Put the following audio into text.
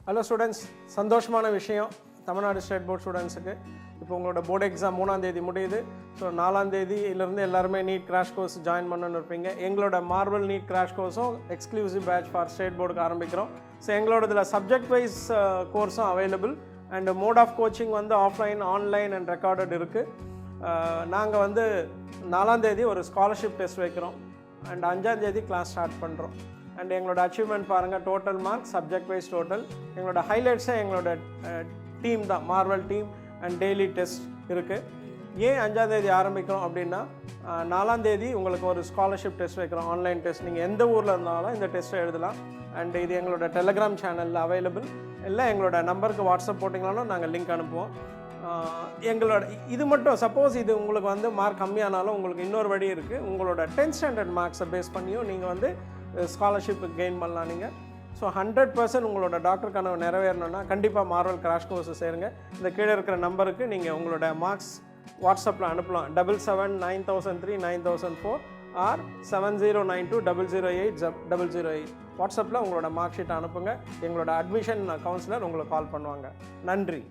Hello students, சந்தோஷமான விஷயம் Tamil Nadu state board ஸ்டூடெண்ட்ஸுக்கு. இப்போ உங்களோட போர்டு எக்ஸாம் 3ஆம் தேதி முடியுது. ஸோ 4ஆம் தேதியிலேருந்து எல்லாருமே நீட் கிராஷ் கோர்ஸ் ஜாயின் பண்ணணும்னு இருப்பீங்க. எங்களோட மார்வல் நீட் கிராஷ் கோர்ஸும் எக்ஸ்க்ளூசிவ் பேட்ச் ஃபார் ஸ்டேட் போர்டுக்கு ஆரம்பிக்கிறோம். ஸோ எங்களோட இதில் சப்ஜெக்ட் வைஸ் கோர்ஸும் available and mode of coaching வந்து ஆஃப்லைன், ஆன்லைன் அண்ட் ரெக்கார்டட் இருக்குது. நாங்கள் வந்து 4ஆம் தேதி ஒரு ஸ்காலர்ஷிப் டெஸ்ட் வைக்கிறோம் அண்ட் 5ஆம் தேதி கிளாஸ் ஸ்டார்ட் பண்ணுறோம். அண்ட் எங்களோட அச்சீவ்மெண்ட் பாருங்கள், total mark, subject wise total. எங்களோட ஹைலைட்ஸே எங்களோட டீம் தான், Marvel team and daily test இருக்குது. ஏன் 5ஆம் தேதி ஆரம்பிக்கிறோம் அப்படின்னா, 4ஆம் தேதி உங்களுக்கு ஒரு ஸ்காலர்ஷிப் டெஸ்ட் வைக்கிறோம், ஆன்லைன் டெஸ்ட். நீங்கள் எந்த ஊரில் இருந்தாலும் இந்த டெஸ்ட்டை எழுதலாம். அண்ட் இது எங்களோட டெலகிராம் சேனலில் அவைலபிள். இல்லை எங்களோட நம்பருக்கு வாட்ஸ்அப் போட்டிங்கனாலும் நாங்கள் லிங்க் அனுப்புவோம். எங்களோட இது மட்டும், சப்போஸ் இது உங்களுக்கு வந்து மார்க் கம்மியானாலும் உங்களுக்கு இன்னொரு வழி இருக்குது. உங்களோட 10th ஸ்டாண்டர்ட் மார்க்ஸை பேஸ் பண்ணியும் நீங்கள் வந்து ஸ்காலர்ஷிப் கெயின் பண்ணலாம் நீங்கள். ஸோ 100% உங்களோட டாக்டர் கனவு நிறைவேறணும்னா கண்டிப்பாக மார்வல் கிராஷ் கோர்ஸை சேருங்க. இந்த கீழே இருக்கிற நம்பருக்கு நீங்கள் உங்களோட மார்க்ஸ் வாட்ஸ்அப்பில் அனுப்பலாம். 779003 9004 ஆர் 7092008008 வாட்ஸ்அப்பில் உங்களோட மார்க் ஷீட் அனுப்புங்க. எங்களோட அட்மிஷன் கவுன்சிலர் உங்களுக்கு கால் பண்ணுவாங்க. நன்றி.